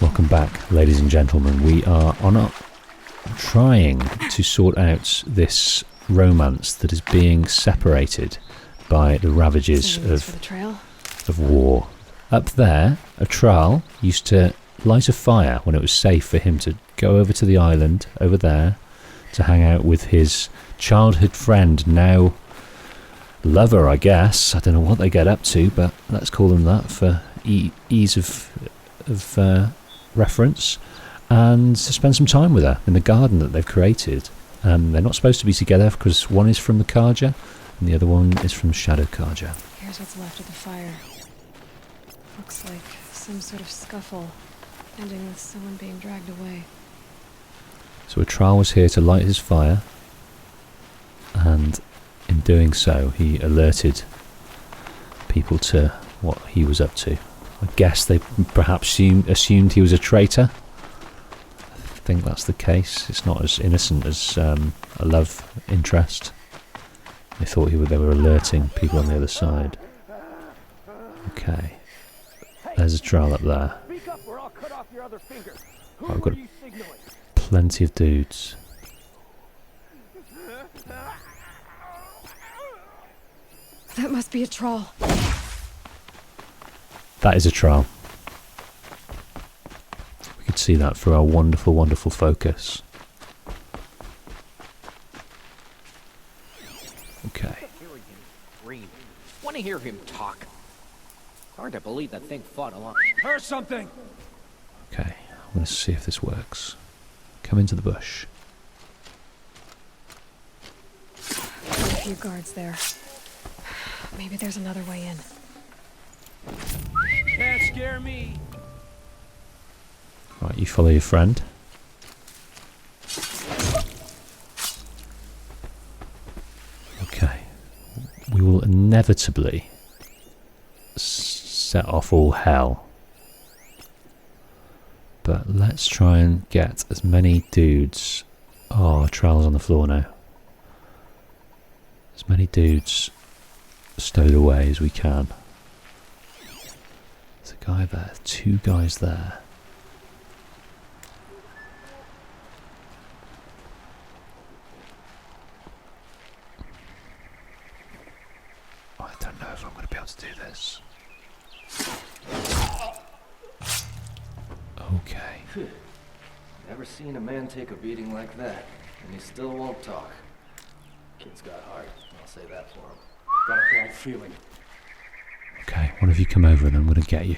Welcome back, ladies and gentlemen. We are trying to sort out this romance that is being separated by the ravages of war. Up there, a Tral used to light a fire when it was safe for him to go over to the island over there to hang out with his childhood friend, now lover, I guess. I don't know what they get up to, but let's call them that for ease of reference, and to spend some time with her in the garden that they've created. They're not supposed to be together because one is from the Karja and the other one is from Shadow Karja. Here's what's left of the fire. Looks like some sort of scuffle, ending with someone being dragged away. So a Tral was here to light his fire, and in doing so he alerted people to what he was up to. I guess they perhaps assumed he was a traitor. I think that's the case. It's not as innocent as a love interest. They thought they were alerting people on the other side. Okay. There's a Tral up there. Oh, I've got plenty of dudes. That must be a Tral. That is a Tral. We could see that through our wonderful, wonderful focus. Okay. Want to hear him talk? Hard to believe that thing fought along. Hear something! Okay, I'm going to see if this works. Come into the bush. Quite a few guards there. Maybe there's another way in. Can't scare me! Right, you follow your friend. Okay. We will inevitably set off all hell. But let's try and get as many dudes... Oh, Tral's on the floor now. As many dudes stowed away as we can. There's a guy there, 2 guys there. I don't know if I'm going to be able to do this. Okay. Never seen a man take a beating like that, and he still won't talk. Kid's got heart, I'll say that for him. Got a bad feeling. Okay, one of you come over and I'm going to get you.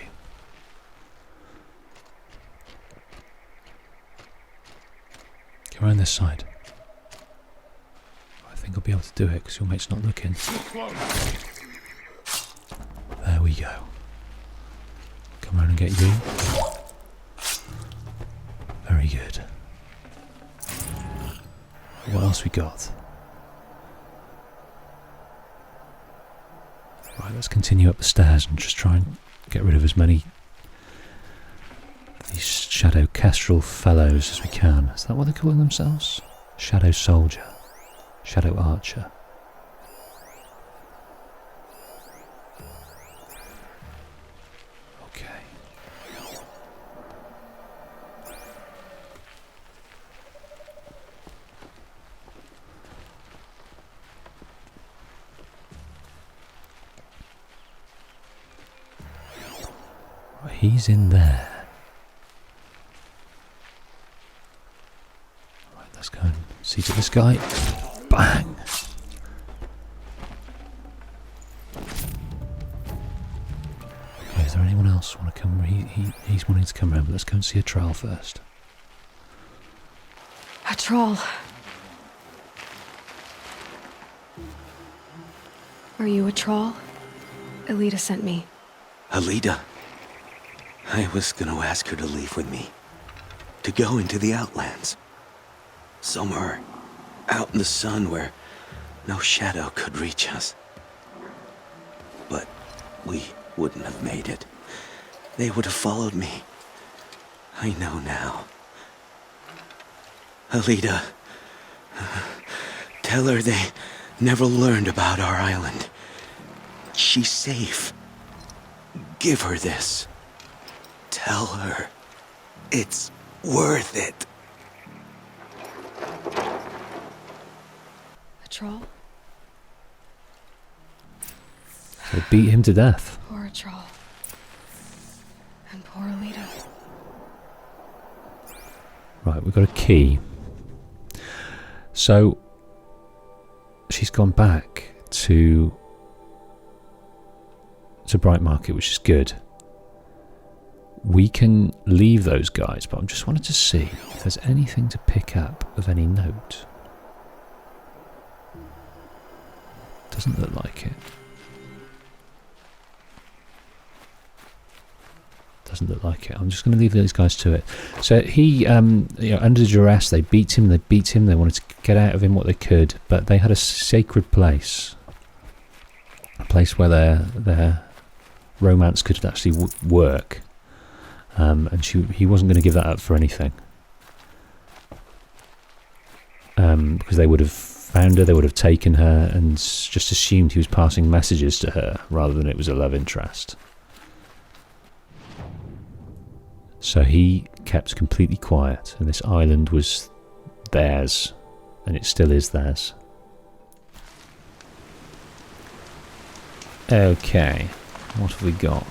Go around this side. I think I'll be able to do it because your mate's not looking. There we go. Come around and get you. Very good. What else we got? Right, let's continue up the stairs and just try and get rid of as many of these shadow kestrel fellows as we can. Is that what they're calling themselves? Shadow soldier. Shadow archer. Okay. He's in there. Right, let's go and see to this guy. Bang! Okay, is there anyone else want to come? He's wanting to come around, but let's go and see a Tral first. A Tral. Are you a Tral? Elita sent me. Alita? I was gonna ask her to leave with me. To go into the Outlands. Somewhere out in the sun where no shadow could reach us. But we wouldn't have made it. They would have followed me. I know now. Alita, tell her they never learned about our island. She's safe. Give her this. Tell her it's worth it. A troll? They beat him to death. Poor troll. And poor Alita. Right, we've got a key. So she's gone back to Bright Market, which is good. We can leave those guys, but I just wanted to see if there's anything to pick up of any note. Doesn't look like it. Doesn't look like it. I'm just going to leave these guys to it. So he, under duress, they beat him. They wanted to get out of him what they could, but they had a sacred place, a place where their romance could actually work. And he wasn't going to give that up for anything. Because they would have found her, they would have taken her, and just assumed he was passing messages to her rather than it was a love interest. So he kept completely quiet, and this island was theirs, and it still is theirs. Okay, what have we got?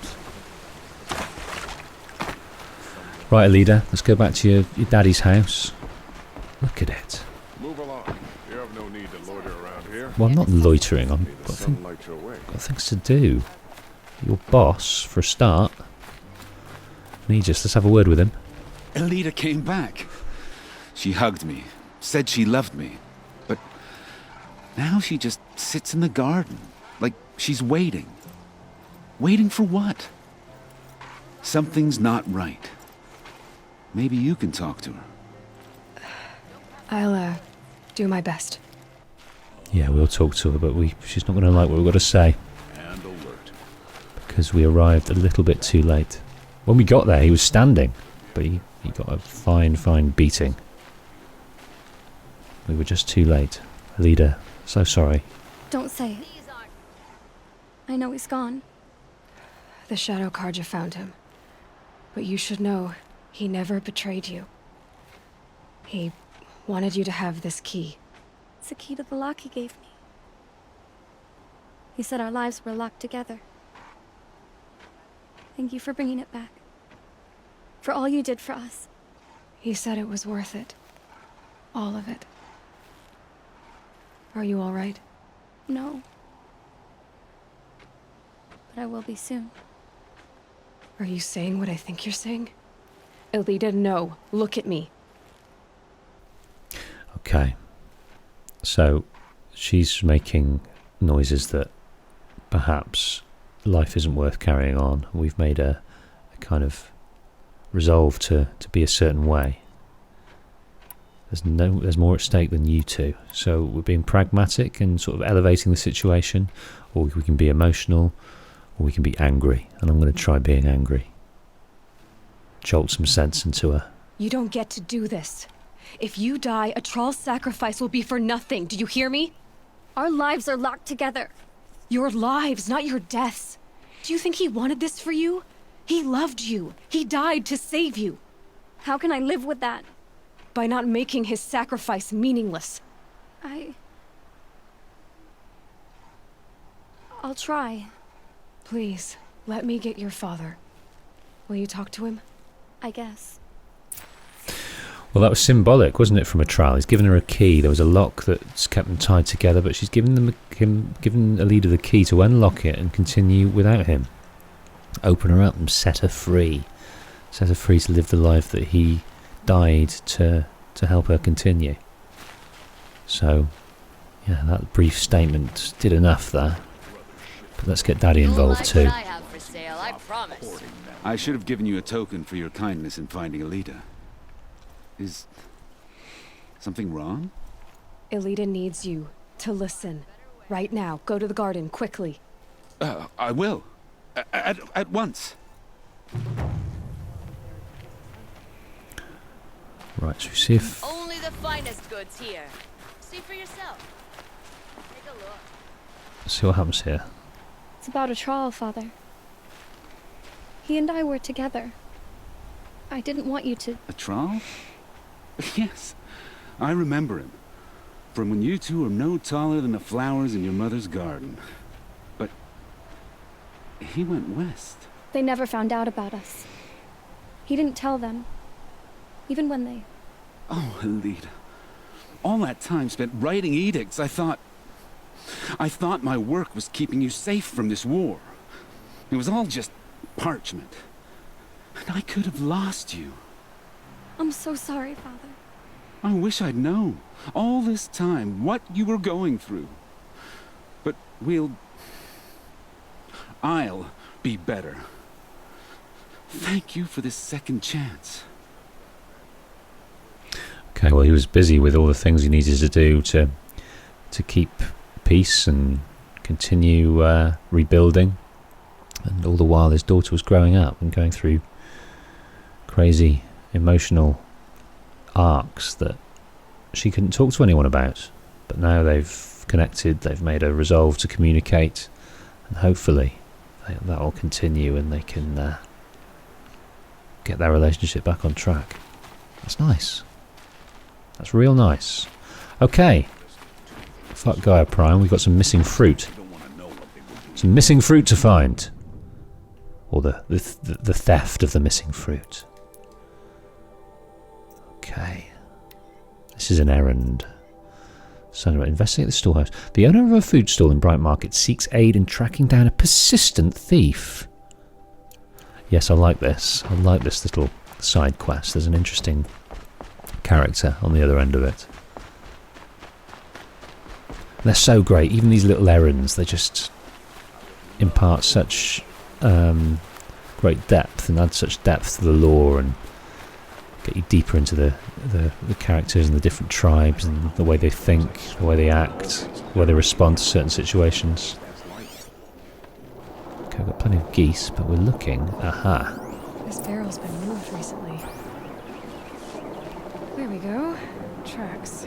Right, Alida, let's go back to your daddy's house. Look at it. Move along. You have no need to loiter around here. Well, I'm not loitering. I've May the sun light your way. got things to do. Your boss, for a start. Let's have a word with him. Alita came back. She hugged me, said she loved me, but now she just sits in the garden, like she's waiting. Waiting for what? Something's not right. Maybe you can talk to her. I'll, do my best. Yeah, we'll talk to her, but she's not going to like what we've got to say. And alert. Because we arrived a little bit too late. When we got there, he was standing, but he got a fine beating. We were just too late. Alida, so sorry. Don't say it. I know he's gone. The Shadow Karja found him. But you should know, he never betrayed you. He wanted you to have this key. It's the key to the lock he gave me. He said our lives were locked together. Thank you for bringing it back. For all you did for us. He said it was worth it. All of it. Are you all right? No. But I will be soon. Are you saying what I think you're saying? Alita, no. Look at me. Okay. So, she's making noises that perhaps life isn't worth carrying on. We've made a kind of resolve to be a certain way. There's more at stake than you two. So we're being pragmatic and sort of elevating the situation, or we can be emotional, or we can be angry. And I'm going to try being angry. Jolt some sense into her. You don't get to do this. If you die, a troll's sacrifice will be for nothing. Do you hear me? Our lives are locked together. Your lives, not your deaths. Do you think he wanted this for you? He loved you. He died to save you. How can I live with that? By not making his sacrifice meaningless. I'll try. Please, let me get your father. Will you talk to him? I guess. Well, that was symbolic, wasn't it, from a trial? He's given her a key. There was a lock that's kept them tied together, but she's given Alida the key to unlock it and continue without him. Open her up and set her free. Set her free to live the life that he died to help her continue. So, yeah, that brief statement did enough there. But let's get Daddy involved too. I have for sale, I promise. I should have given you a token for your kindness in finding Alita. Is something wrong? Alita needs you to listen. Right now. Go to the garden, quickly. I will. At once. Right, so we see if... Only the finest goods here. See for yourself. Take a look. see what happens here. It's about a trial, Father. He and I were together. I didn't want you to... A trial? Yes, I remember him. From when you two were no taller than the flowers in your mother's garden. But he went west. They never found out about us. He didn't tell them. Even when they... Oh, Alita. All that time spent writing edicts, I thought my work was keeping you safe from this war. It was all just parchment. And I could have lost you. I'm so sorry, Father. I wish I'd known, all this time, what you were going through. But I'll be better. Thank you for this second chance. Okay, well, he was busy with all the things he needed to do to keep peace and continue rebuilding. And all the while his daughter was growing up and going through crazy emotional arcs that she couldn't talk to anyone about. But now they've connected, they've made a resolve to communicate, and hopefully that will continue and they can get their relationship back on track. That's nice. That's real nice. Okay. Fuck Gaia Prime, we've got some missing fruit. Some missing fruit to find. Or the theft of the missing fruit. Okay. This is an errand. So, investigate the storehouse. The owner of a food stall in Bright Market seeks aid in tracking down a persistent thief. Yes, I like this. I like this little side quest. There's an interesting character on the other end of it. They're so great. Even these little errands, they just impart such great depth and add such depth to the lore and get you deeper into the characters and the different tribes and the way they think, the way they act, the way they respond to certain situations. Okay, we've got plenty of geese, but we're looking. Aha. This barrel's been moved recently. There we go. Tracks.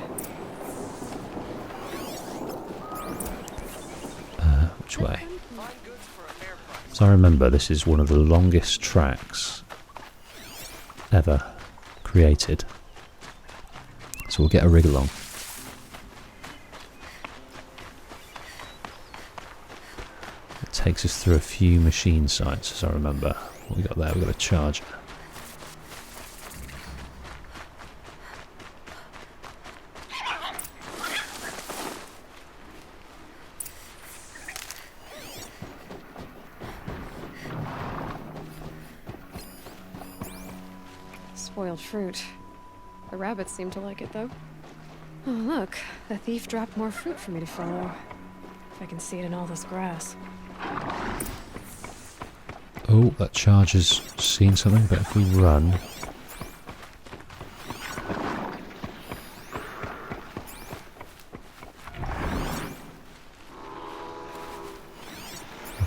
Which way? So I remember this is one of the longest tracks ever created. So we'll get a rig along. It takes us through a few machine sites, as I remember. What we got there? We got a charger. Spoiled fruit. The rabbits seem to like it, though. Oh, look. The thief dropped more fruit for me to follow. If I can see it in all this grass. Oh, that charger's seen something, but if we run...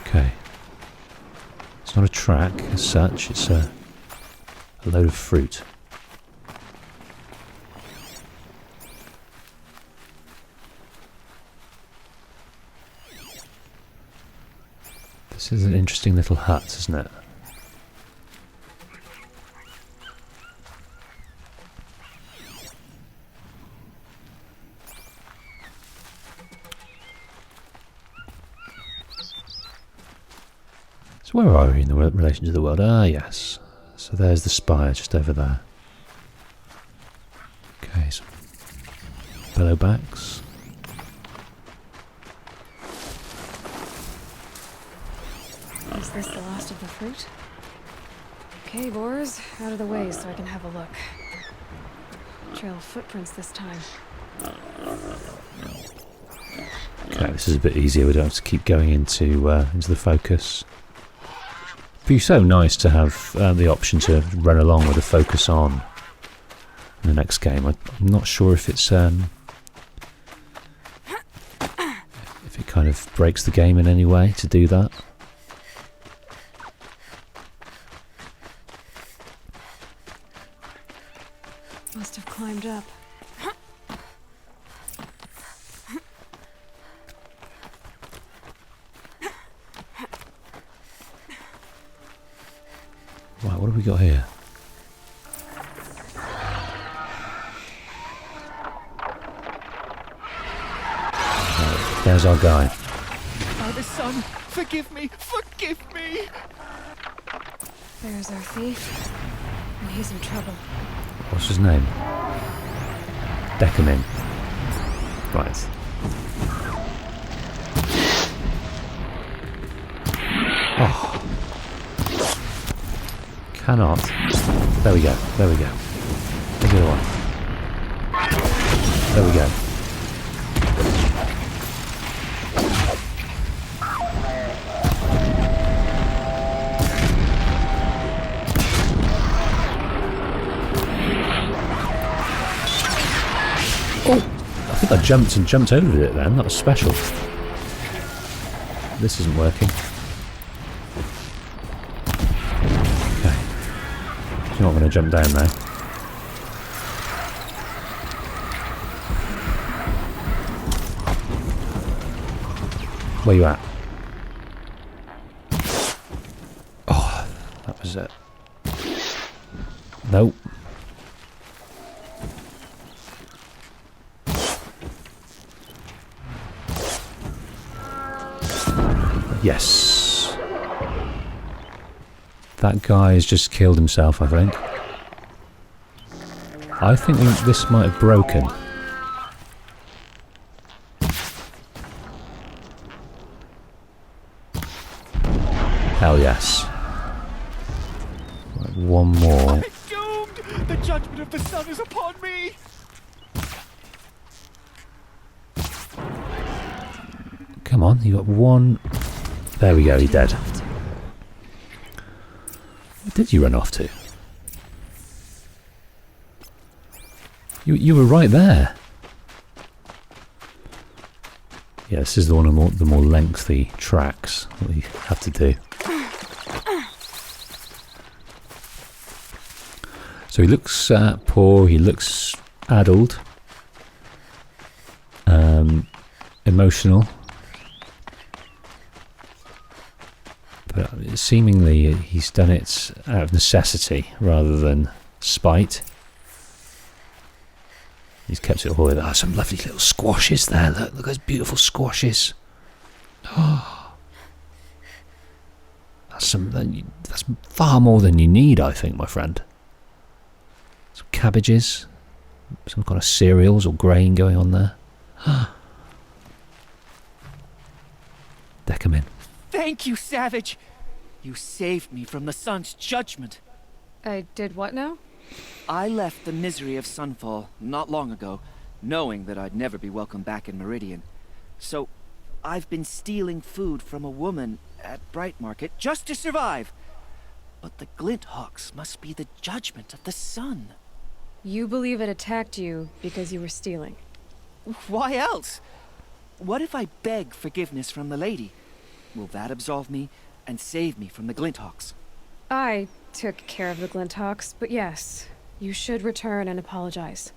Okay. It's not a track as such, it's a load of fruit. This is an interesting little hut, isn't it? So where are we in the relation to the world? Ah, yes. So there's the spire just over there. Okay, so bellowbacks. Is this the last of the fruit? Okay, boars, out of the way so I can have a look. Trail of footprints this time. Okay, this is a bit easier. We don't have to keep going into the focus. It'd be so nice to have the option to run along with the focus on in the next game. I'm not sure if it's if it kind of breaks the game in any way to do that. Must have climbed up. Right, what have we got here? Right, there's our guy. Father, son, forgive me! Forgive me! There's our thief. And he's in trouble. What's his name? Decamin. Right. Oh. Cannot. There we go. There we go. There's the other one. There we go. I think I jumped over it then. That was special. This isn't working. Okay. You're not going to jump down now. Where you at? Oh, that was it. Nope. Yes. That guy has just killed himself, I think. I think this might have broken. Hell yes. Right, one more. I'm doomed! The judgment of the sun is upon me! Come on, you got one. There we go, he's dead. Where did you run off to? You were right there. Yeah, this is the more lengthy tracks that we have to do. So he looks poor. He looks addled, emotional. But seemingly he's done it out of necessity rather than spite. He's kept it all with some lovely little squashes there. Look at those beautiful squashes. Oh, that's far more than you need, I think, my friend. Some cabbages, some kind of cereals or grain going on there. Decamin. Thank you, Savage! You saved me from the sun's judgment. I did what now? I left the misery of Sunfall not long ago, knowing that I'd never be welcome back in Meridian. So, I've been stealing food from a woman at Bright Market just to survive. But the Glinthawks must be the judgment of the sun. You believe it attacked you because you were stealing? Why else? What if I beg forgiveness from the lady? Will that absolve me and save me from the Glinthawks? I took care of the Glinthawks, but yes, you should return and apologize.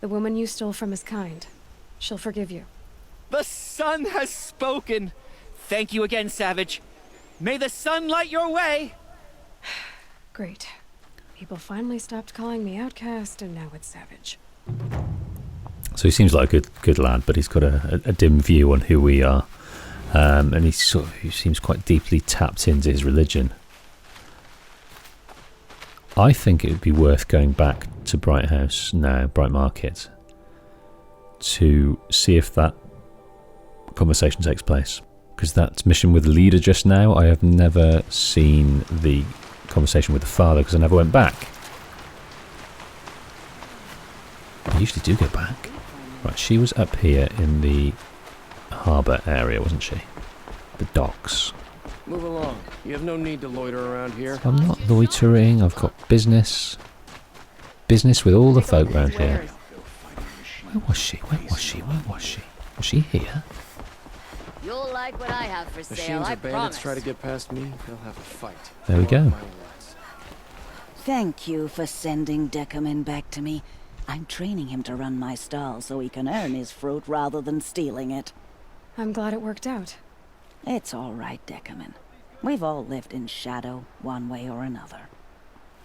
The woman you stole from is kind. She'll forgive you. The sun has spoken! Thank you again, Savage. May the sun light your way! Great. People finally stopped calling me outcast, and now it's Savage. So he seems like a good lad, but he's got a dim view on who we are. And he seems quite deeply tapped into his religion. I think it would be worth going back to Bright Market, to see if that conversation takes place. Because that mission with the leader just now, I have never seen the conversation with the father because I never went back. I usually do go back. Right, she was up here in the harbour area, wasn't she? The docks. Move along. You have no need to loiter around here. I'm not loitering. I've got business. Business with all the folk round here. Where was she? Where was she? Where was she? Was she here? You'll like what I have for sale, Machines I or bandits promise. try to get past me, they'll have a fight. There we go. Mark my words. Thank you for sending Decamin back to me. I'm training him to run my stall so he can earn his fruit rather than stealing it. I'm glad it worked out. It's all right, Decamin. We've all lived in shadow, one way or another.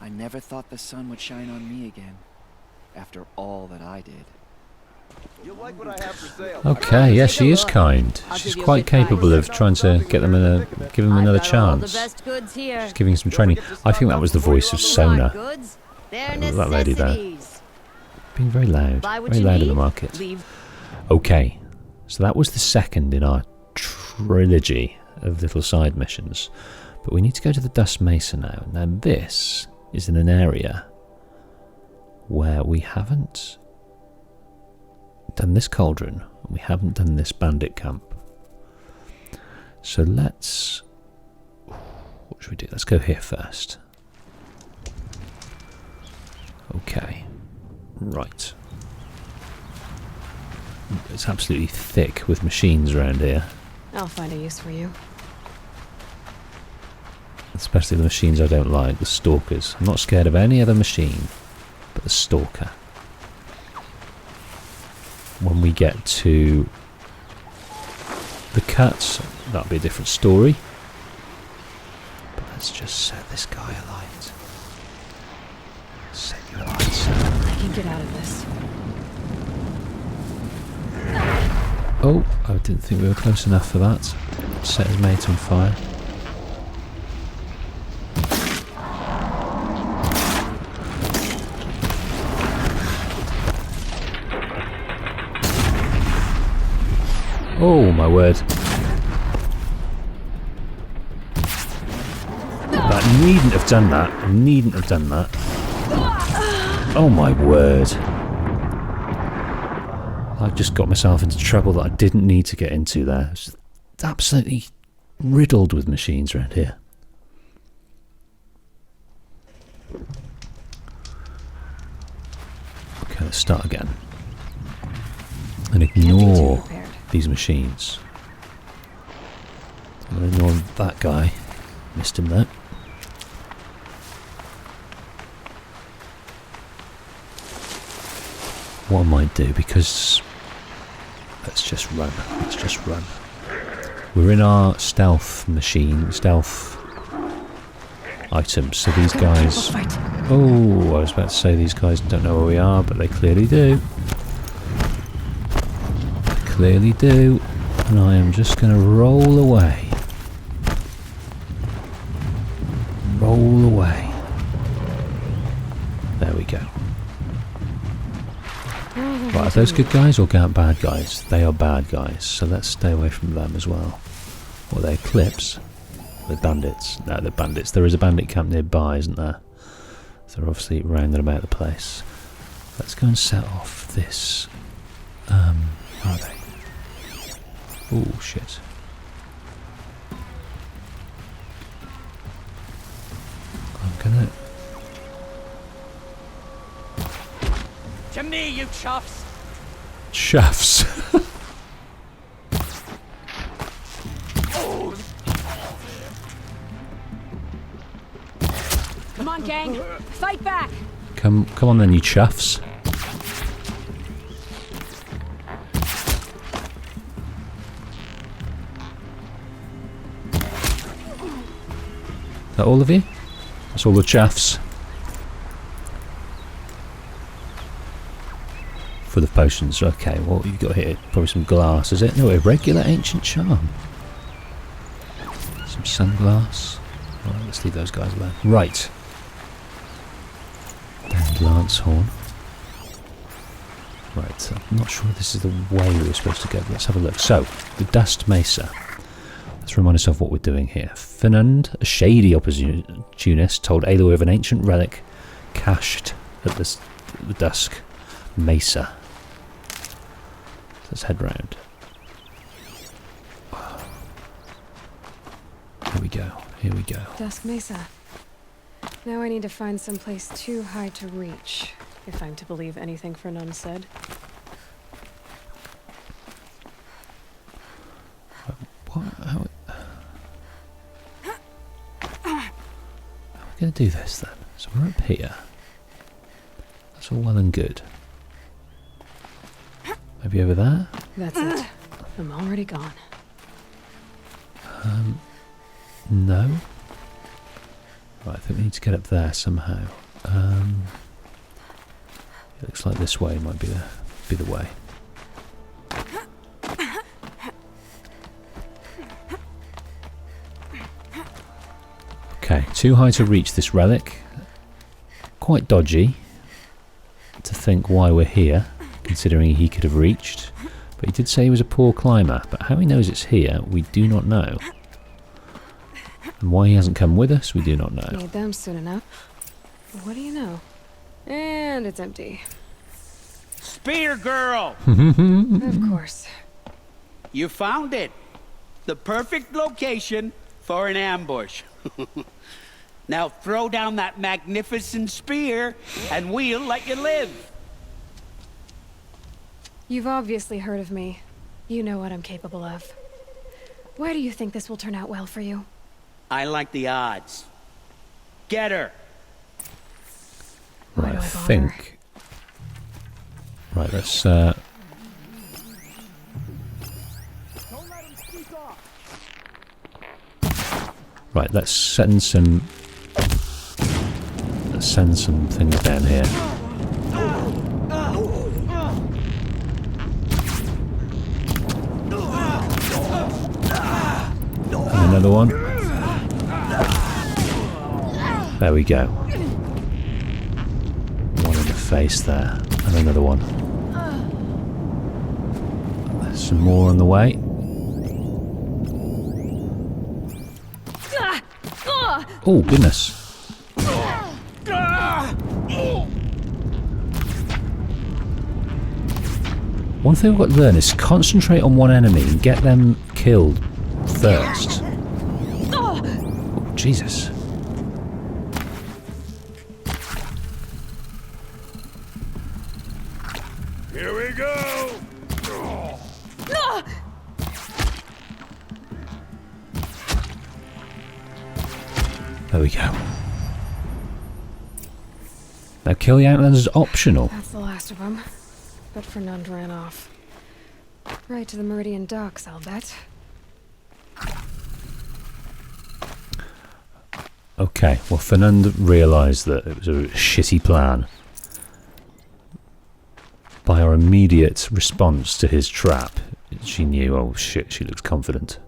I never thought the sun would shine on me again, after all that I did. You like what I have for sale? Okay, yeah, she is kind. She's quite capable of trying to get them give them another chance. She's giving some training. I think that was the voice of Sona. That lady there. Being very loud in the market. Okay, so that was the second in our trilogy of little side missions. But we need to go to the Dust Mesa now. Now this is in an area where we haven't done this cauldron, and we haven't done this bandit camp. So let's... what should we do? Let's go here first. Okay. Right. It's absolutely thick with machines around here. I'll find a use for you. Especially the machines I don't like, the stalkers. I'm not scared of any other machine but the stalker. When we get to the cuts, that'll be a different story. But let's just set this guy alight. Set you alight, sir. I can get out of this. Oh, I didn't think we were close enough for that. Set his mate on fire. Oh my word. That needn't have done that. Needn't have done that. Oh my word. I've just got myself into trouble that I didn't need to get into there. It's absolutely riddled with machines around here. Okay, let's start again. And ignore these machines. I'm going to ignore that guy. Missed him there. What I might do, because let's just run. Let's just run. We're in our stealth machine, stealth items. So these guys. Oh, I was about to say these guys don't know where we are, but they clearly do. Clearly do, and I am just going to roll away. Roll away. There we go. Right, are those good guys or bad guys? They are bad guys, so let's stay away from them as well. Or they're clips. They're bandits. No, they're bandits. There is a bandit camp nearby, isn't there? So they're obviously rounding about the place. Let's go and set off this. Where are they? Oh shit. I'm gonna... To me, you chuffs! Chuffs. Come on, gang! Fight back! Come on then, you chuffs. Is that all of you? That's all the chaffs. For the potions, okay, what you've got here? Probably some glass, is it? No, a regular ancient charm. Some sunglass. Right, let's leave those guys alone. Right. And lance horn. Right, I'm not sure this is the way we were supposed to go. Let's have a look. So, the Dust Mesa. Let's remind ourselves what we're doing here. Finland, a shady opportunist, told Aloy of an ancient relic cached at the Dusk Mesa. Let's head round. Here we go. Here we go. Dusk Mesa. Now I need to find some place too high to reach, if I'm to believe anything Fernand said. What? How are we going to do this then? So we're up here. That's all well and good. Maybe over there? That's it. I'm already gone. No. Right, I think we need to get up there somehow. It looks like this way might be the way. Okay, too high to reach this relic. Quite dodgy to think why we're here, considering he could have reached. But he did say he was a poor climber, but how he knows it's here, we do not know. And why he hasn't come with us, we do not know. Need them soon enough. What do you know? And it's empty. Spear girl! Of course. You found it. The perfect location for an ambush. Now throw down that magnificent spear and we'll let you live. You've obviously heard of me. You know what I'm capable of. Why do you think this will turn out well for you? I like the odds. Get her. Right, I think. Right, let's. Right, let's send some. Let's send some things down here. And another one. There we go. One in the face there, and another one. There's some more on the way. Oh, goodness. One thing I've got to learn is concentrate on one enemy and get them killed first. Oh, Jesus. Here we go! There we go. Now kill the Outlanders is optional. That's the last of them. But Fernand ran off. Right to the Meridian docks, I'll bet. Okay, well Fernand realised that it was a shitty plan. By our immediate response to his trap, she knew, oh shit, she looks confident.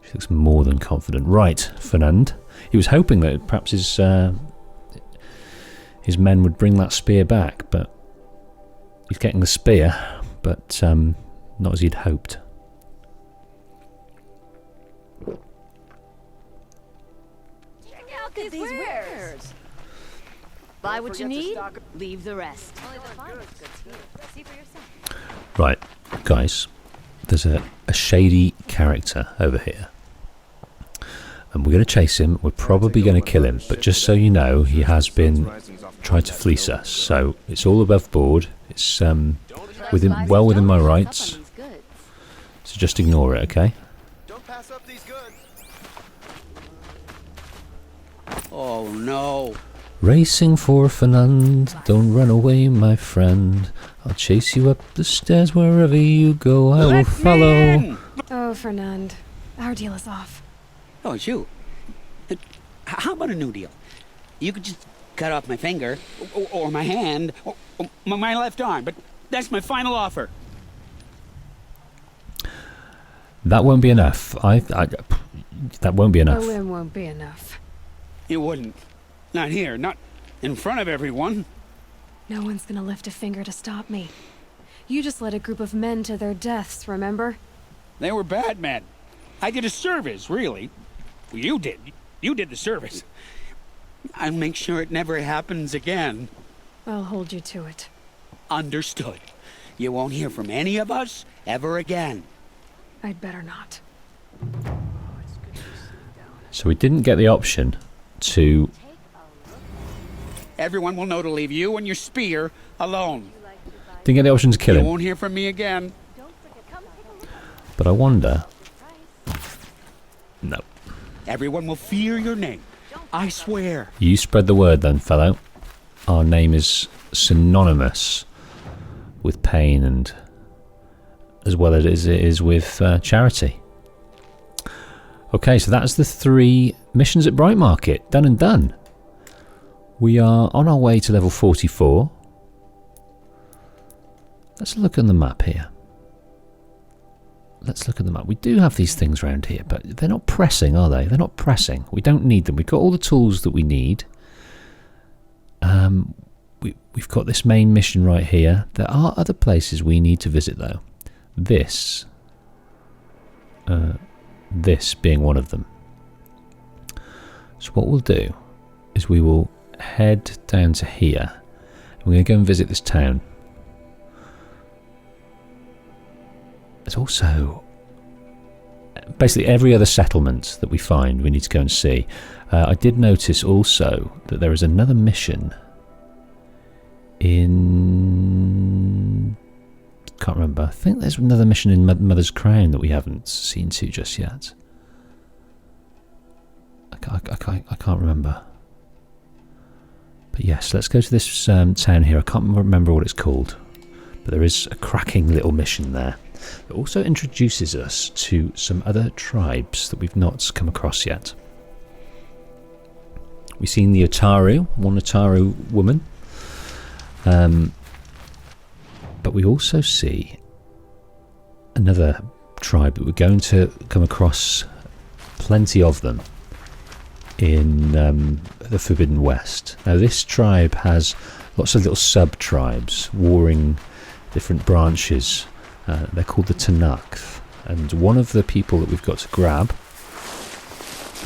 She looks more than confident. Right, Fernand. He was hoping that perhaps his men would bring that spear back, but he's getting the spear, but not as he'd hoped. Check out these wares. Buy what you need, leave the rest. See for yourself. Right, guys, there's a shady character over here. And we're going to chase him. We're probably going to kill him. But just so you know, he has been tried to fleece us. So it's all above board. It's well within my rights. So just ignore it, okay? Don't pass up these goods. Oh no. Racing for Fernand. Don't run away, my friend. I'll chase you up the stairs wherever you go. I will follow. Oh, Fernand. Our deal is off. Oh, it's you. How about a new deal? You could just cut off my finger, or my hand, or my left arm, but that's my final offer. That won't be enough. That won't be A enough. limb won't be enough. It wouldn't. Not here, not in front of everyone. No one's gonna lift a finger to stop me. You just led a group of men to their deaths, remember? They were bad men. I did a service, really. Well, you did. You did the service. I'll make sure it never happens again. I'll hold you to it. Understood. You won't hear from any of us ever again. I'd better not. So we didn't get the option to... Everyone will know to leave you and your spear alone. Didn't get the option to kill You him. won't hear from me again. But I wonder... No. Everyone will fear your name. I swear. You spread the word then, fellow. Our name is synonymous with pain and as well as it is with charity. Okay, so that's the 3 missions at Bright Market. Done and done. We are on our way to level 44. Let's look on the map here. Let's look at the map. We do have these things around here, but they're not pressing, are they? They're not pressing. We don't need them. We've got all the tools that we need. We've got this main mission right here. There are other places we need to visit, though. This being one of them. So what we'll do is we will head down to here. We're going to go and visit this town. There's also basically every other settlement that we find we need to go and see. I did notice also that there is another mission in... can't remember. I think there's another mission in Mother's Crown that we haven't seen to just yet. I can't remember. But yes, let's go to this town here. I can't remember what it's called. But there is a cracking little mission there. It also introduces us to some other tribes that we've not come across yet. We've seen the Otaru, one Otaru woman. But we also see another tribe that we're going to come across plenty of them in the Forbidden West. Now this tribe has lots of little sub-tribes warring different branches. They're called the Tanakh, and one of the people that we've got to grab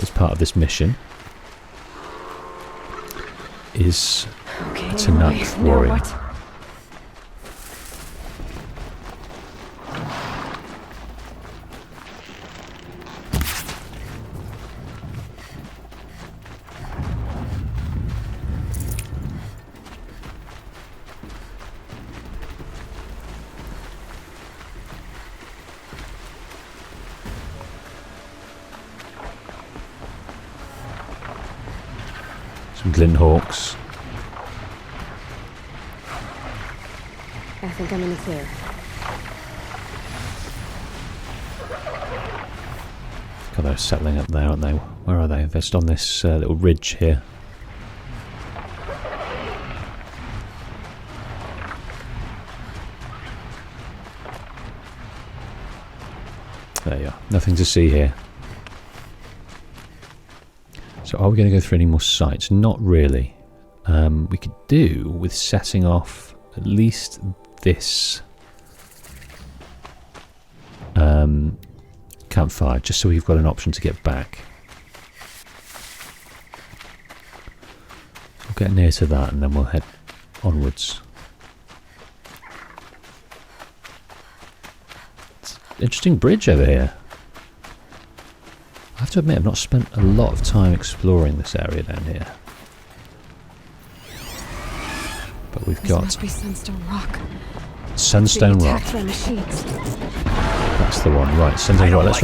as part of this mission is a Tanakh warrior. Glinthawks. I think I'm in the clear. God, they're settling up there, aren't they? Where are they? They're just on this little ridge here. There you are. Nothing to see here. So are we going to go through any more sites? Not really. We could do with setting off at least this campfire, just so we've got an option to get back. We'll get near to that and then we'll head onwards. It's an interesting bridge over here. I have to admit, I've not spent a lot of time exploring this area down here. But we've got... This must be Sunstone Rock. Sunstone Rock. That's the one, right, Sunstone Rock. Let's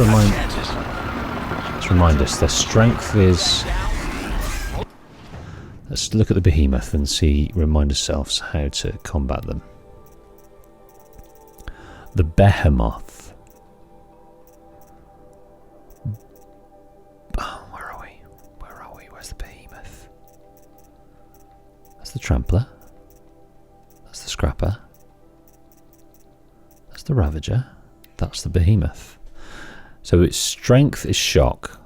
remind us, their strength is... Let's look at the behemoth and remind ourselves how to combat them. The behemoth. The Trampler, that's the Scrapper, that's the Ravager, that's the Behemoth. So its strength is shock,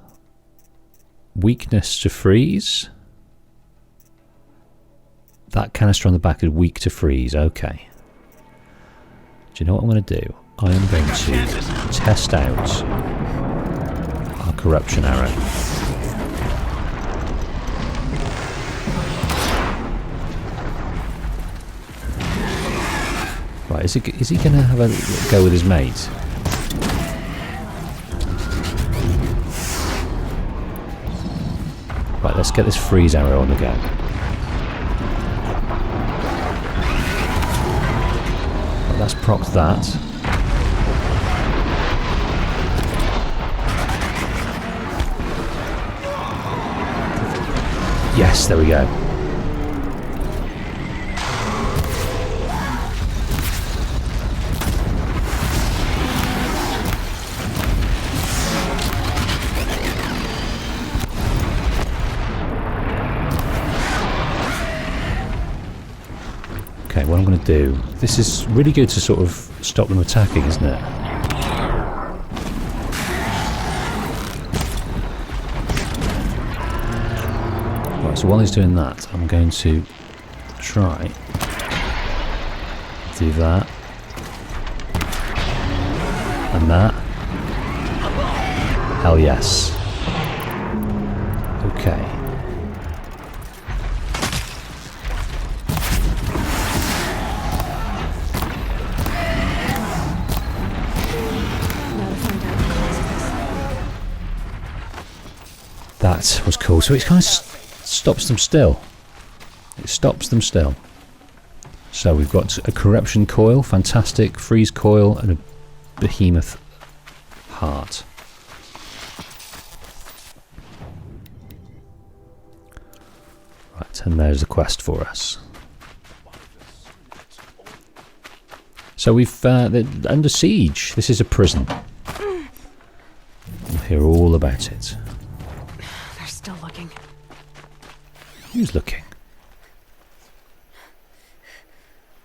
weakness to freeze. That canister on the back is weak to freeze. Okay. Do you know what I'm going to do? I am going to test out our corruption arrow. Right, is he going to have a go with his mate? Right, let's get this freeze arrow on the go. Right, that's propped that. Yes, there we go. Okay, what I'm going to do... This is really good to sort of stop them attacking, isn't it? Right, so while he's doing that, I'm going to try... do that. And that. Hell yes. Okay. That was cool. So it kind of stops them still. It stops them still. So we've got a corruption coil, fantastic, freeze coil, and a behemoth heart. Right, and there's a quest for us. So we've they're under siege. This is a prison. We'll hear all about it. They're still looking. Who's looking?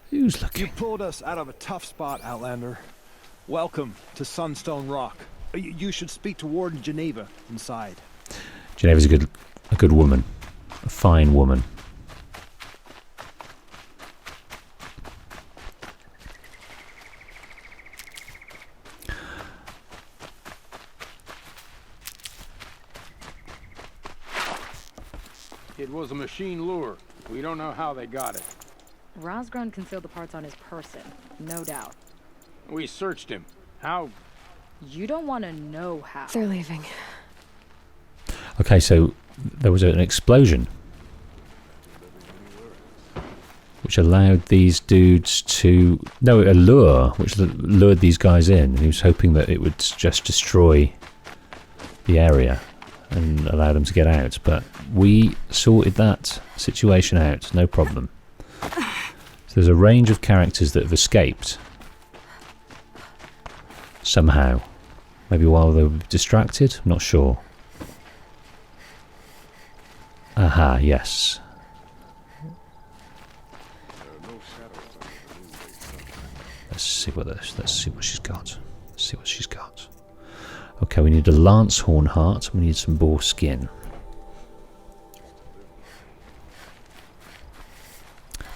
Who's looking? You pulled us out of a tough spot, Outlander. Welcome to Sunstone Rock. You should speak to Warden Geneva inside. Geneva's a good woman. A fine woman. It was a machine lure. We don't know how they got it. Rosgrund concealed the parts on his person, no doubt. We searched him. How? You don't want to know how. They're leaving. Okay, so there was an explosion which allowed these dudes to... No, a lure which lured these guys in. And he was hoping that it would just destroy the area and allow them to get out. But we sorted that situation out, no problem. So there's a range of characters that have escaped. Somehow. Maybe while they were distracted? Not sure. Aha, yes. Let's see what she's got. Let's see what she's got. Okay, we need a lance horn heart. We need some boar skin.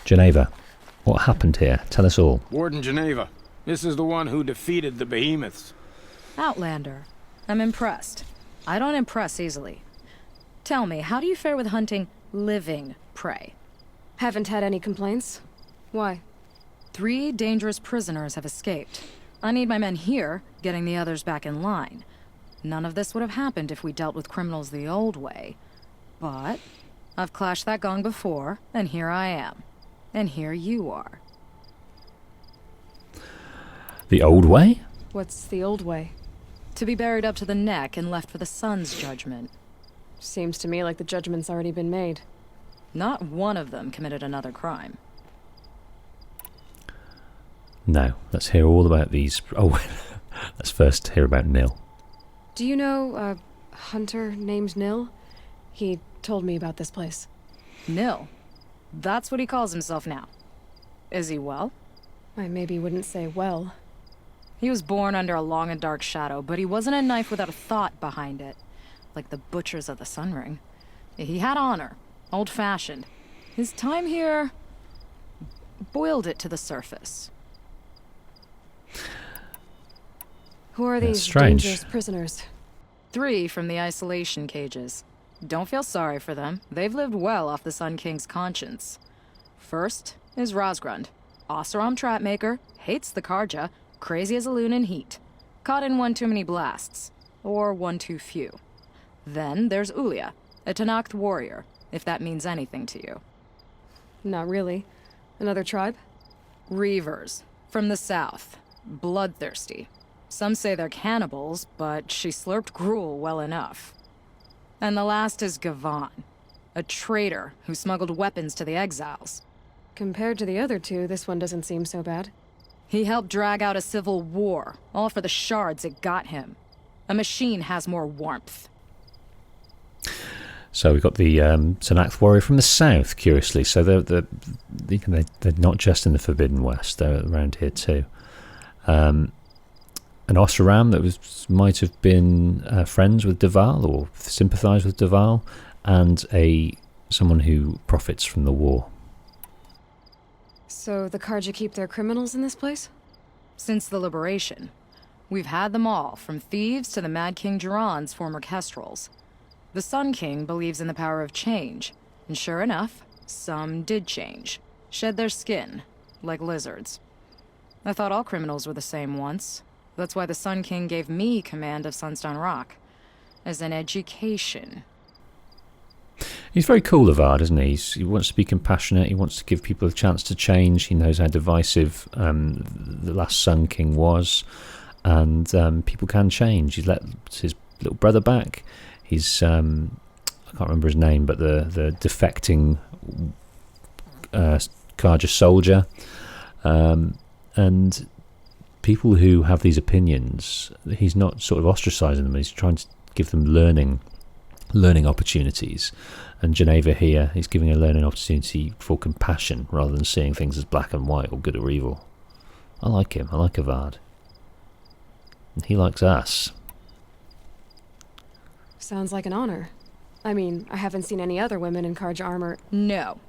Geneva, what happened here? Tell us all. Warden Geneva. This is the one who defeated the behemoths. Outlander. I'm impressed. I don't impress easily. Tell me, how do you fare with hunting living prey? Haven't had any complaints. Why? 3 dangerous prisoners have escaped. I need my men here, getting the others back in line. None of this would have happened if we dealt with criminals the old way. But I've clashed that gong before, and here I am. And here you are. The old way? What's the old way? To be buried up to the neck and left for the sun's judgment. Seems to me like the judgment's already been made. Not one of them committed another crime. No, let's hear all about these. Oh, let's first hear about Nil. Do you know a hunter named Nil? He told me about this place. Nil? That's what he calls himself now. Is he well? I maybe wouldn't say well. He was born under a long and dark shadow, but he wasn't a knife without a thought behind it. Like the butchers of the Sun Ring. He had honor. Old-fashioned. His time here... boiled it to the surface. Who are these strange. dangerous prisoners? 3 from the isolation cages. Don't feel sorry for them. They've lived well off the Sun King's conscience. First is Rosgrund. Oseram trapmaker, hates the Karja, crazy as a loon in heat. Caught in one too many blasts. Or one too few. Then there's Ulia, a Tanakh warrior, if that means anything to you. Not really. Another tribe? Reavers, from the south. Bloodthirsty. Some say they're cannibals, but she slurped gruel well enough. And the last is Gavan, a traitor who smuggled weapons to the exiles. Compared to the other 2, this one doesn't seem so bad. He helped drag out a civil war, all for the shards it got him. A machine has more warmth. So we've got the Sanath warrior from the south, curiously. So they're not just in the Forbidden West; they're around here too. An Osram that might have been friends with Duval or sympathised with Duval, and someone who profits from the war. So the Karja keep their criminals in this place? Since the liberation, we've had them all, from thieves to the Mad King Duran's former kestrels. The Sun King believes in the power of change, and sure enough, some did change. Shed their skin, like lizards. I thought all criminals were the same once. That's why the Sun King gave me command of Sunstone Rock. As an education. He's very cool, Avad, isn't he? He wants to be compassionate. He wants to give people a chance to change. He knows how divisive the last Sun King was, and people can change. He's let his little brother back. He's I can't remember his name, but the defecting Karja soldier, and people who have these opinions, he's not sort of ostracizing them. He's trying to give them learning opportunities. And Geneva here, he's giving a learning opportunity for compassion rather than seeing things as black and white or good or evil. I like him. I like Avad. And he likes us. Sounds like an honor. I mean, I haven't seen any other women in Karja armor. No.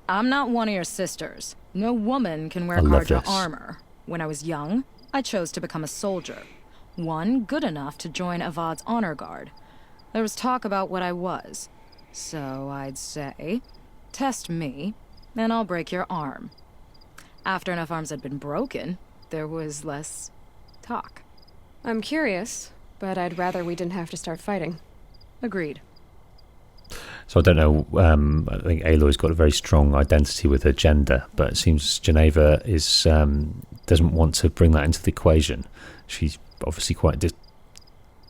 I'm not one of your sisters. No woman can wear Karja armor. When I was young, I chose to become a soldier. One good enough to join Avad's honor guard. There was talk about what I was. So I'd say, test me, and I'll break your arm. After enough arms had been broken, there was less talk. I'm curious, but I'd rather we didn't have to start fighting. Agreed. So I don't know, I think Aloy's got a very strong identity with her gender, but it seems Geneva doesn't want to bring that into the equation. She's obviously quite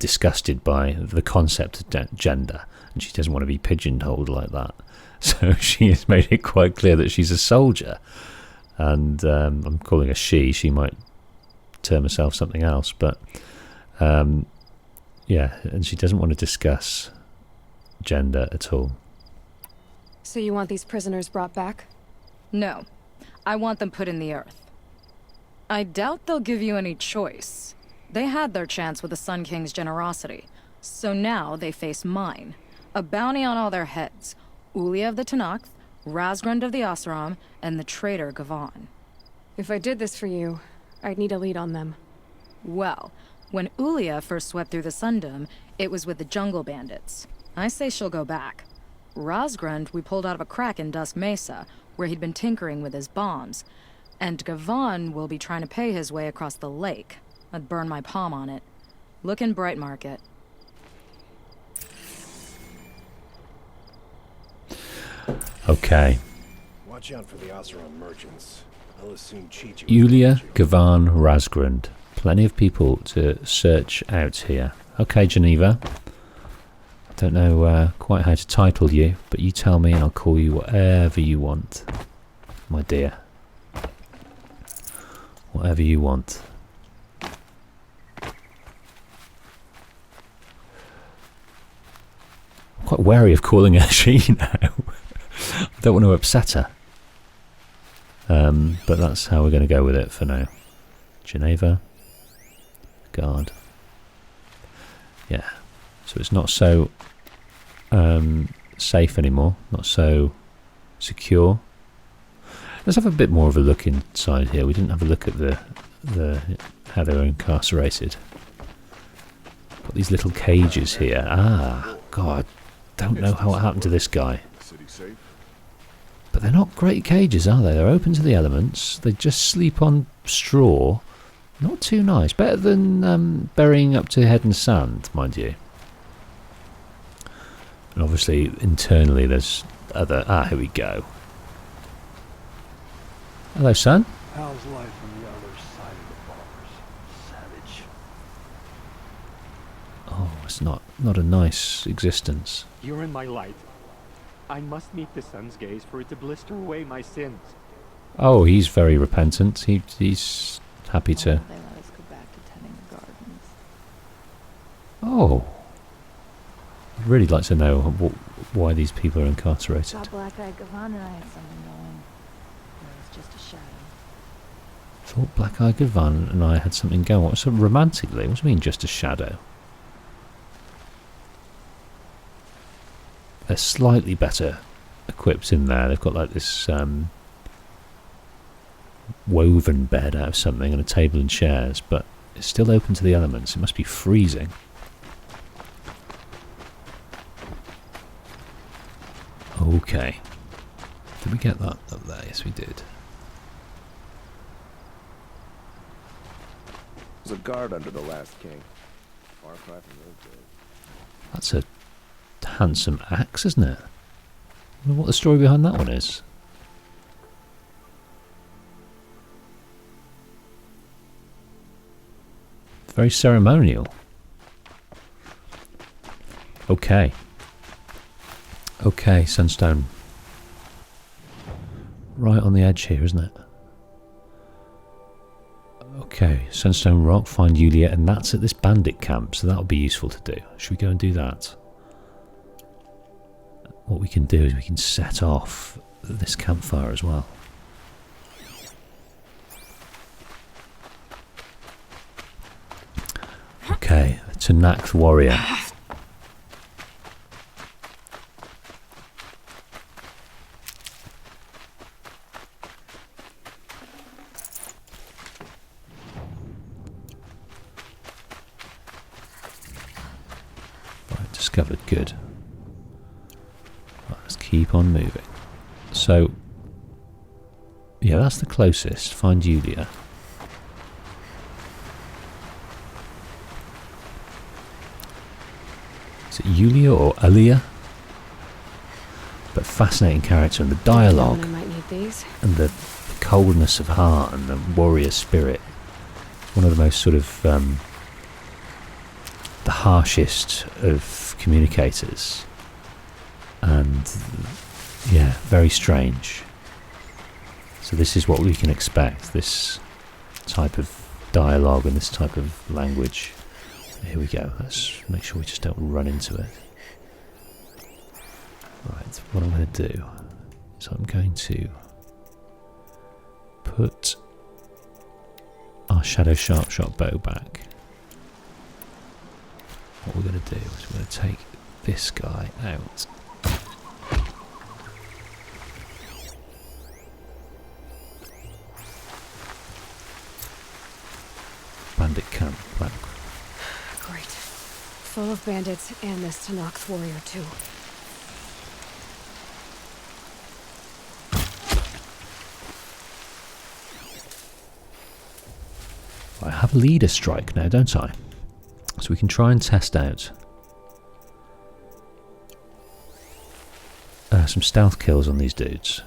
disgusted by the concept of gender, and she doesn't want to be pigeonholed like that. So she has made it quite clear that she's a soldier, and I'm calling her she might term herself something else, but yeah, and she doesn't want to discuss gender at all. So you want these prisoners brought back? No, I want them put in the earth. I doubt they'll give you any choice. They had their chance with the Sun King's generosity, so now they face mine. A bounty on all their heads. Ulia of the Tenakth, Razgrund of the Oseram, and the traitor Gavan. If I did this for you, I'd need a lead on them. Well, when Ulia first swept through the Sundom, it was with the jungle bandits. I say she'll go back. Razgrund we pulled out of a crack in Dusk Mesa, where he'd been tinkering with his bombs. And Gavan will be trying to pay his way across the lake. I'd burn my palm on it. Look in Bright Market. Okay. Watch out for the Oseram merchants. I'll as soon cheat you. Yulia, Gavan, Razgrund. Plenty of people to search out here. Okay, Geneva. Don't know quite how to title you, but you tell me and I'll call you whatever you want, my dear. Whatever you want. I'm quite wary of calling her she now. I don't want to upset her. But that's how we're going to go with it for now. Geneva. Guard. Yeah. So it's not so safe anymore. Not so secure. Let's have a bit more of a look inside here. We didn't have a look at the how they were incarcerated. Got these little cages here. Ah, God. Don't know how it happened to this guy. But they're not great cages, are they? They're open to the elements. They just sleep on straw. Not too nice. Better than burying up to head in sand, mind you. And obviously, internally, there's other... Ah, here we go. Hello, son. How's life on the other side of the bars? Savage. Oh, it's not a nice existence. You're in my light. I must meet the sun's gaze for it to blister away my sins. Oh, he's very repentant. He's happy to... They let us go back to tending the gardens. Oh. I'd really like to know why these people are incarcerated. Thought Black-Eyed Gavan and I had something going. Or it was just a shadow. Thought Black-Eyed Gavan and I had something going. What, so romantically? What do you mean, just a shadow? They're slightly better equipped in there. They've got like this woven bed out of something and a table and chairs, but it's still open to the elements. It must be freezing. Okay. Did we get that up there? Yes, we did. There's a guard under the last king. Far cry from those days. That's a handsome axe, isn't it? I wonder what the story behind that one is. Very ceremonial. Okay. Okay, Sunstone. Right on the edge here, isn't it? Okay, Sunstone Rock, find Yulia, and that's at this bandit camp, so that'll be useful to do. Should we go and do that? What we can do is we can set off this campfire as well. Okay, Tanakh warrior. Right, discovered, good. Right, let's keep on moving. So, yeah, that's the closest. Find Yulia. Is it Yulia or Alia? But fascinating character, and the dialogue I might need these. and the coldness of heart and the warrior spirit. One of the most sort of the harshest of communicators, and yeah, very strange. So this is what we can expect, this type of dialogue and this type of language. Here we go. Let's make sure we just don't run into it. Right, what I'm going to do is I'm going to put our Shadow Sharpshot bow back. What we're going to do is we're going to take this guy out. Bandit camp, black. Great. Full of bandits and this Tanakh warrior too. I have leader strike now, don't I? So we can try and test out some stealth kills on these dudes.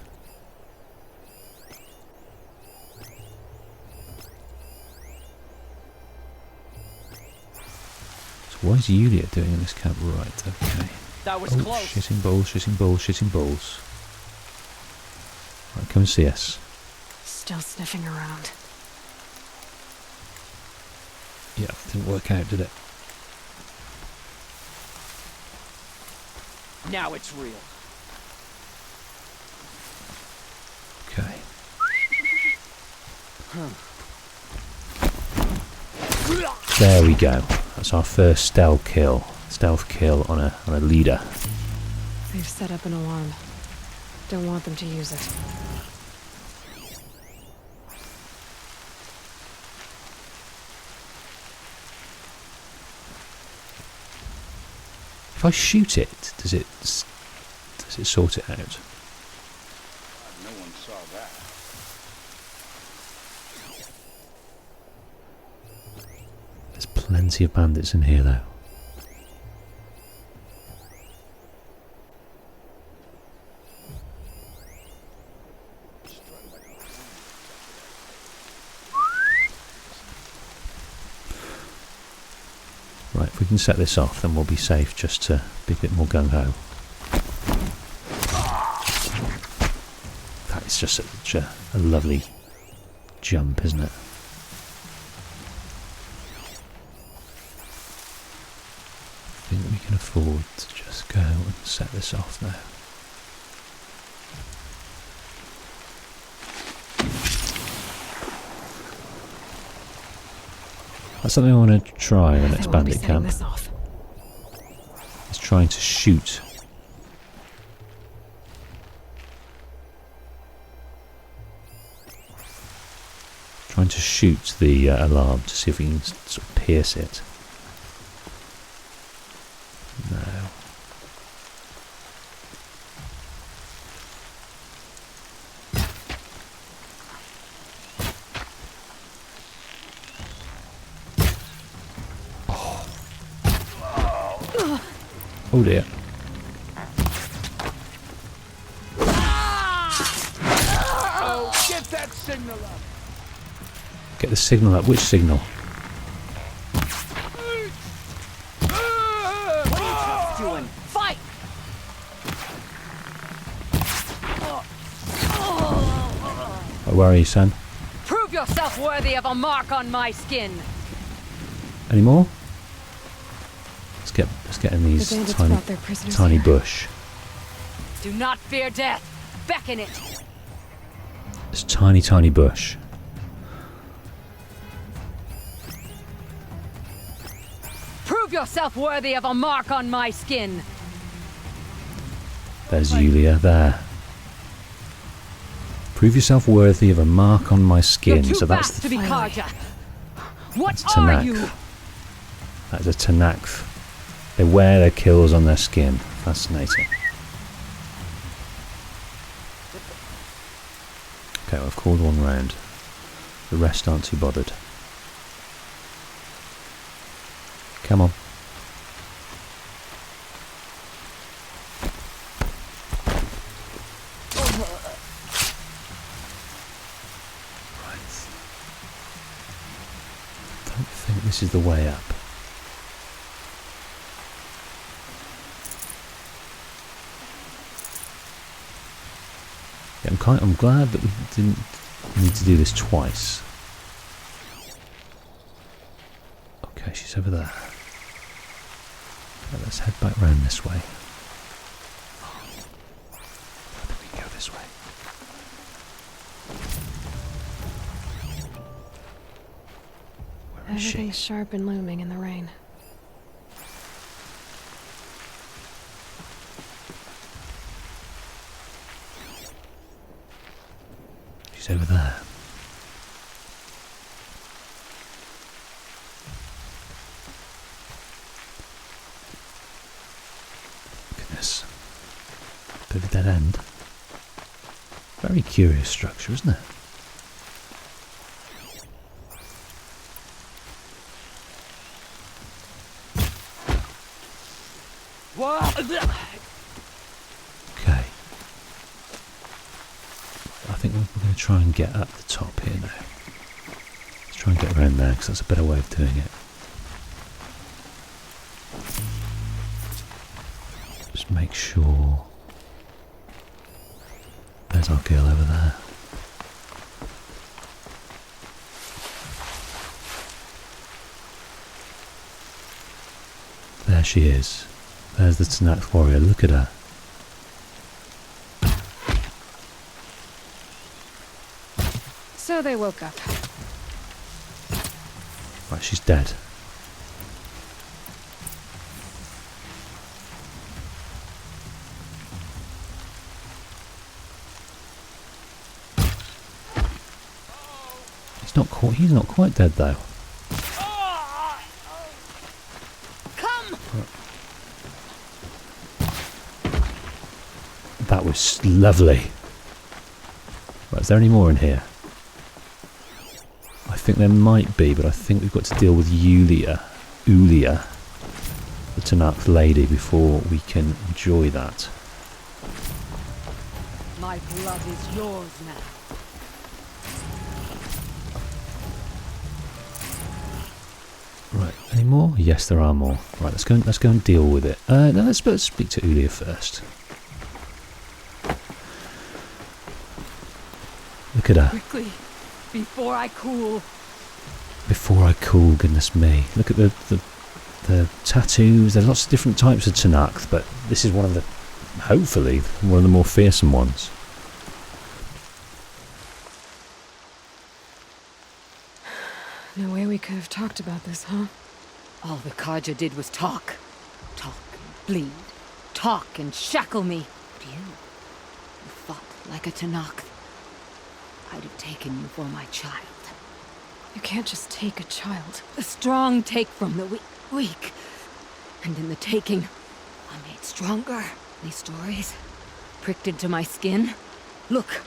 So what is Yulia doing in this camp? Right, okay. That was close. Shitting balls, shitting balls, shitting balls. Right, come and see us. Still sniffing around. Yeah, didn't work out, did it? Now it's real. Okay. There we go. That's our first stealth kill. Stealth kill on a leader. They've set up an alarm. Don't want them to use it. If I shoot it, does it sort it out? No one saw that. There's plenty of bandits in here, though. Right, if we can set this off, then we'll be safe just to be a bit more gung-ho. That is just such a lovely jump, isn't it? I think we can forward to just go and set this off now. That's something I want to try in the next bandit camp. It's trying to shoot. Trying to shoot the alarm to see if we can sort of pierce it. No. Oh dear. Oh, get that signal up. Get the signal up. Which signal? What are you doing? Fight! Where are you, son? Prove yourself worthy of a mark on my skin. Any more? Let's get in these tiny bush. Do not fear death. Beckon it. This tiny bush. Prove yourself worthy of a mark on my skin. There's Yulia there. Prove yourself worthy of a mark on my skin. You're too So that's fast the to be Karja. What that's are Tanakh. you? That's a Tanakh. They wear their kills on their skin. Fascinating. Okay, I've called one round. The rest aren't too bothered. Come on. Right. Don't think this is the way up. Yeah, I'm glad that we didn't need to do this twice. Okay, she's over there. Right, let's head back round this way. I think we can go this way. Where is she? Everything's sharp and looming in the rain. She's over there. Goodness. Bit of a dead end. Very curious structure, isn't it? Okay. I think we're going to try and get up the top here now. Let's try and get around there because that's a better way of doing it. Just make sure. There's our girl over there. There she is. There's the Tanakh warrior. Look at her. So they woke up. Right, she's dead. He's not quite dead though. Come. That was lovely. Right, is there any more in here? I think there might be, but I think we've got to deal with Ulia, the Tanakh lady, before we can enjoy that. My blood is yours now. Right, any more? Yes, there are more. Right, let's go and deal with it. No, let's speak to Ulia first. Look at her. Quickly, before I cool. Before I cool, goodness me. Look at the the tattoos. There's lots of different types of Tenakth, but this is one of the, hopefully, one of the more fearsome ones. No way we could have talked about this, huh? All the Karja did was talk. Talk and bleed. Talk and shackle me. But you fought like a Tenakth. I'd have taken you for my child. You can't just take a child. The strong take from the weak. And in the taking, I'm made stronger. These stories, pricked into my skin. Look.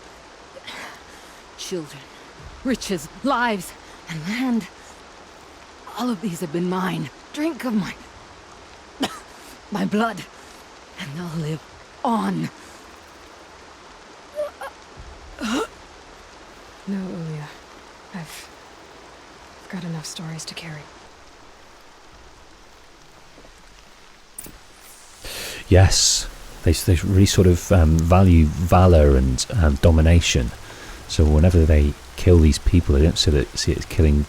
Children, riches, lives, and land. All of these have been mine. Drink of my blood, and they'll live on. No, Ulia. I've got enough stories to carry. Yes, they really sort of value valor and domination. So whenever they kill these people, they don't see it as killing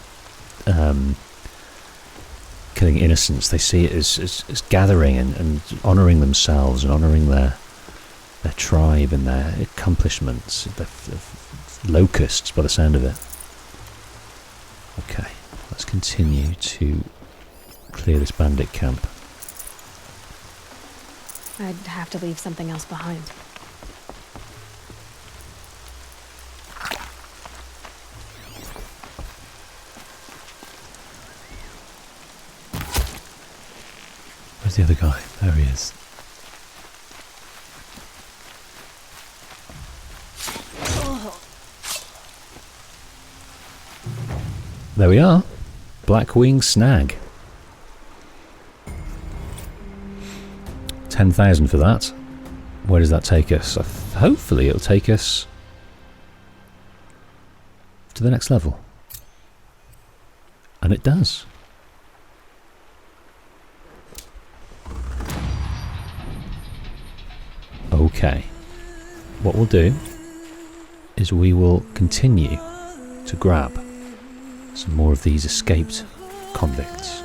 innocents. They see it as gathering and honouring themselves and honouring their tribe and their accomplishments. The locusts, by the sound of it. Okay, let's continue to clear this bandit camp. I'd have to leave something else behind. Where's the other guy? There he is. There we are. Blackwing Snag. 10,000 for that. Where does that take us? Hopefully it'll take us to the next level. And it does. Okay. What we'll do is we will continue to grab some more of these escaped convicts.